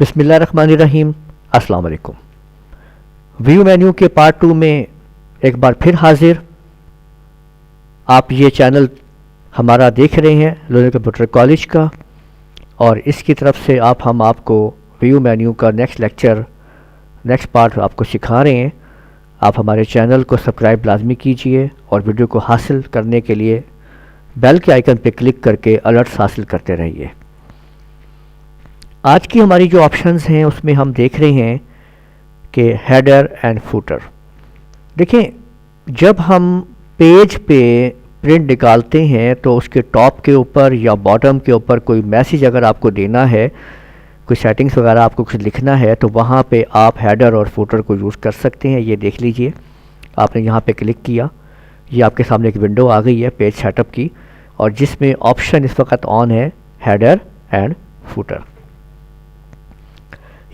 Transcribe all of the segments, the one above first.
بسم اللہ الرحمن الرحیم۔ السلام علیکم۔ ویو مینیو کے پارٹ 2 میں ایک بار پھر حاضر۔ آپ یہ چینل ہمارا دیکھ رہے ہیں لونر کمپیوٹر کالج کا، اور اس کی طرف سے ہم آپ کو ویو مینیو کا نیکسٹ پارٹ آپ کو سکھا رہے ہیں۔ آپ ہمارے چینل کو سبسکرائب لازمی کیجئے اور ویڈیو کو حاصل کرنے کے لیے بیل کے آئیکن پہ کلک کر کے الرٹس حاصل کرتے رہیے۔ آج کی ہماری جو آپشنز ہیں اس میں ہم دیکھ رہے ہیں کہ ہیڈر اینڈ فوٹر۔ دیکھیں، جب ہم پیج پہ پرنٹ نکالتے ہیں تو اس کے ٹاپ کے اوپر یا باٹم کے اوپر کوئی میسیج اگر آپ کو دینا ہے، کوئی سیٹنگز وغیرہ آپ کو کچھ لکھنا ہے، تو وہاں پہ آپ ہیڈر اور فوٹر کو یوز کر سکتے ہیں۔ یہ دیکھ لیجئے، آپ نے یہاں پہ کلک کیا، یہ آپ کے سامنے ایک ونڈو آ گئی ہے پیج سیٹ اپ کی، اور جس میں آپشن اس وقت آن ہے ہیڈر اینڈ فوٹر۔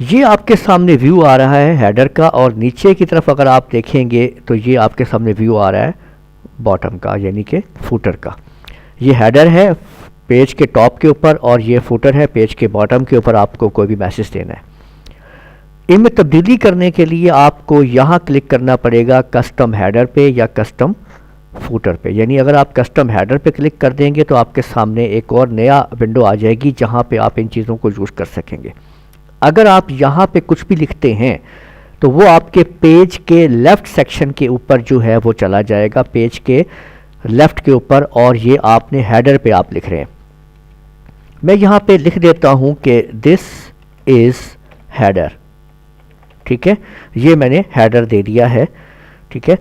یہ آپ کے سامنے ویو آ رہا ہے ہیڈر کا، اور نیچے کی طرف اگر آپ دیکھیں گے تو یہ آپ کے سامنے ویو آ رہا ہے باٹم کا، یعنی کہ فوٹر کا۔ یہ ہیڈر ہے پیج کے ٹاپ کے اوپر، اور یہ فوٹر ہے پیج کے باٹم کے اوپر۔ آپ کو کوئی بھی میسیج دینا ہے، ان میں تبدیلی کرنے کے لیے آپ کو یہاں کلک کرنا پڑے گا کسٹم ہیڈر پہ یا کسٹم فوٹر پہ۔ یعنی اگر آپ کسٹم ہیڈر پہ کلک کر دیں گے تو آپ کے سامنے ایک اور نیا ونڈو آ جائے گی جہاں پہ آپ ان چیزوں کو یوز کر سکیں گے۔ اگر آپ یہاں پہ کچھ بھی لکھتے ہیں تو وہ آپ کے پیج کے لیفٹ سیکشن کے اوپر جو ہے وہ چلا جائے گا، پیج کے لیفٹ کے اوپر، اور یہ آپ نے ہیڈر پہ آپ لکھ رہے ہیں۔ میں یہاں پہ لکھ دیتا ہوں کہ دس از ہیڈر، ٹھیک ہے، یہ میں نے ہیڈر دے دیا ہے، ٹھیک ہے۔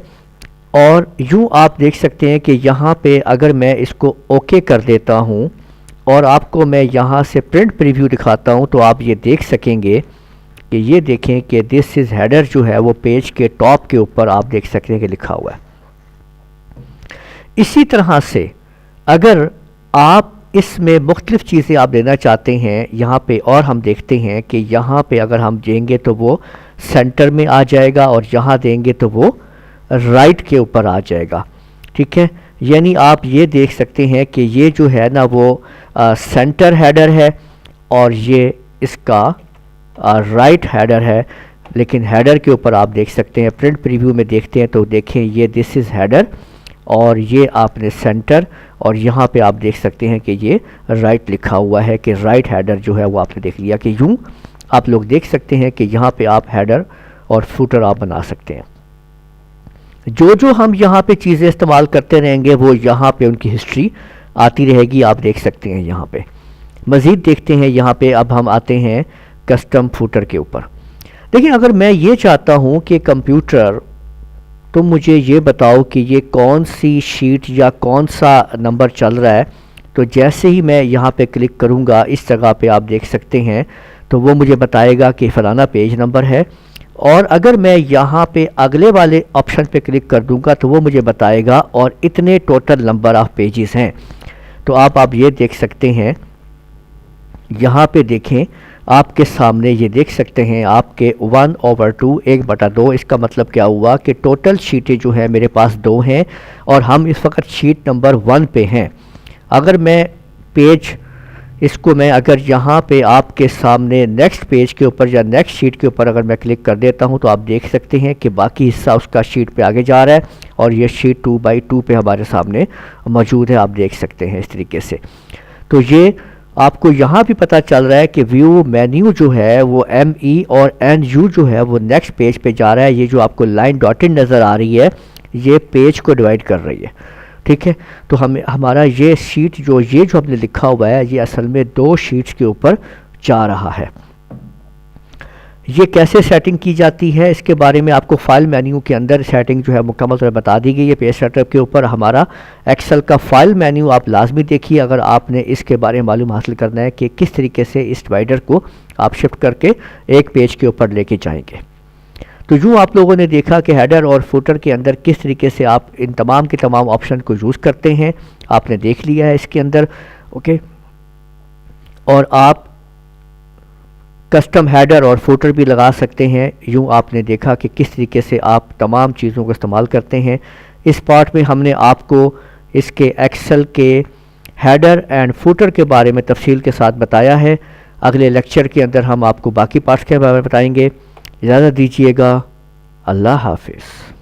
اور یوں آپ دیکھ سکتے ہیں کہ یہاں پہ اگر میں اس کو اوکے کر دیتا ہوں اور آپ کو میں یہاں سے پرنٹ پریویو دکھاتا ہوں تو آپ یہ دیکھ سکیں گے کہ یہ دیکھیں کہ دس از ہیڈر جو ہے وہ پیج کے ٹاپ کے اوپر آپ دیکھ سکتے ہیں کہ لکھا ہوا ہے۔ اسی طرح سے اگر آپ اس میں مختلف چیزیں آپ دینا چاہتے ہیں، یہاں پہ اور ہم دیکھتے ہیں کہ یہاں پہ اگر ہم دیں گے تو وہ سینٹر میں آ جائے گا، اور یہاں دیں گے تو وہ رائٹ کے اوپر آ جائے گا، ٹھیک ہے۔ یعنی آپ یہ دیکھ سکتے ہیں کہ یہ جو ہے نا وہ سینٹر ہیڈر ہے، اور یہ اس کا رائٹ ہیڈر ہے، لیکن ہیڈر کے اوپر آپ دیکھ سکتے ہیں پرنٹ پریویو میں دیکھتے ہیں تو دیکھیں یہ دس از ہیڈر، اور یہ آپ نے سینٹر، اور یہاں پہ آپ دیکھ سکتے ہیں کہ یہ رائٹ لکھا ہوا ہے کہ رائٹ ہیڈر جو ہے وہ آپ نے دیکھ لیا کہ یوں آپ لوگ دیکھ سکتے ہیں کہ یہاں پہ آپ ہیڈر اور فوٹر آپ بنا سکتے ہیں۔ جو ہم یہاں پہ چیزیں استعمال کرتے رہیں گے وہ یہاں پہ ان کی ہسٹری آتی رہے گی، آپ دیکھ سکتے ہیں۔ یہاں پہ مزید دیکھتے ہیں، یہاں پہ اب ہم آتے ہیں کسٹم فوٹر کے اوپر۔ لیکن اگر میں یہ چاہتا ہوں کہ کمپیوٹر تم مجھے یہ بتاؤ کہ یہ کون سی شیٹ یا کون سا نمبر چل رہا ہے، تو جیسے ہی میں یہاں پہ کلک کروں گا اس جگہ پہ آپ دیکھ سکتے ہیں تو وہ مجھے بتائے گا کہ فلانا پیج نمبر ہے، اور اگر میں یہاں پہ اگلے والے آپشن پہ کلک کر دوں گا تو وہ مجھے بتائے گا اور اتنے ٹوٹل نمبر آف پیجز ہیں۔ تو آپ یہ دیکھ سکتے ہیں، یہاں پہ دیکھیں آپ کے سامنے یہ دیکھ سکتے ہیں آپ کے 1/2 1/2۔ اس کا مطلب کیا ہوا کہ ٹوٹل شیٹیں جو ہیں میرے پاس 2 ہیں، اور ہم اس وقت شیٹ نمبر 1 پہ ہیں۔ اگر میں پیج اس کو میں اگر یہاں پہ آپ کے سامنے نیکسٹ پیج کے اوپر یا نیکسٹ شیٹ کے اوپر اگر میں کلک کر دیتا ہوں تو آپ دیکھ سکتے ہیں کہ باقی حصہ اس کا شیٹ پہ آگے جا رہا ہے، اور یہ شیٹ 2/2 پہ ہمارے سامنے موجود ہے، آپ دیکھ سکتے ہیں اس طریقے سے۔ تو یہ آپ کو یہاں بھی پتہ چل رہا ہے کہ ویو مینیو جو ہے وہ ME اور NU جو ہے وہ نیکسٹ پیج پہ جا رہا ہے۔ یہ جو آپ کو لائن ڈاٹڈ نظر آ رہی ہے یہ پیج کو ڈیوائیڈ کر رہی ہے، ٹھیک ہے۔ تو ہمارا یہ شیٹ جو ہم نے لکھا ہوا ہے یہ اصل میں 2 شیٹس کے اوپر جا رہا ہے۔ یہ کیسے سیٹنگ کی جاتی ہے اس کے بارے میں آپ کو فائل مینیو کے اندر سیٹنگ جو ہے مکمل طور بتا دی گئی ہے۔ پیج سیٹ اپ کے اوپر ہمارا ایکسل کا فائل مینیو آپ لازمی دیکھیے اگر آپ نے اس کے بارے میں معلوم حاصل کرنا ہے کہ کس طریقے سے اس ڈیوائڈر کو آپ شفٹ کر کے ایک پیج کے اوپر لے کے جائیں گے۔ تو یوں آپ لوگوں نے دیکھا کہ ہیڈر اور فوٹر کے اندر کس طریقے سے آپ ان تمام کے تمام آپشن کو یوز کرتے ہیں، آپ نے دیکھ لیا ہے اس کے اندر، اوکے۔ اور آپ کسٹم ہیڈر اور فوٹر بھی لگا سکتے ہیں۔ یوں آپ نے دیکھا کہ کس طریقے سے آپ تمام چیزوں کو استعمال کرتے ہیں۔ اس پارٹ میں ہم نے آپ کو اس کے ایکسل کے ہیڈر اینڈ فوٹر کے بارے میں تفصیل کے ساتھ بتایا ہے۔ اگلے لیکچر کے اندر ہم آپ کو باقی پارٹس کے بارے میں بتائیں گے. اجازت دیجیے گا. اللہ حافظ.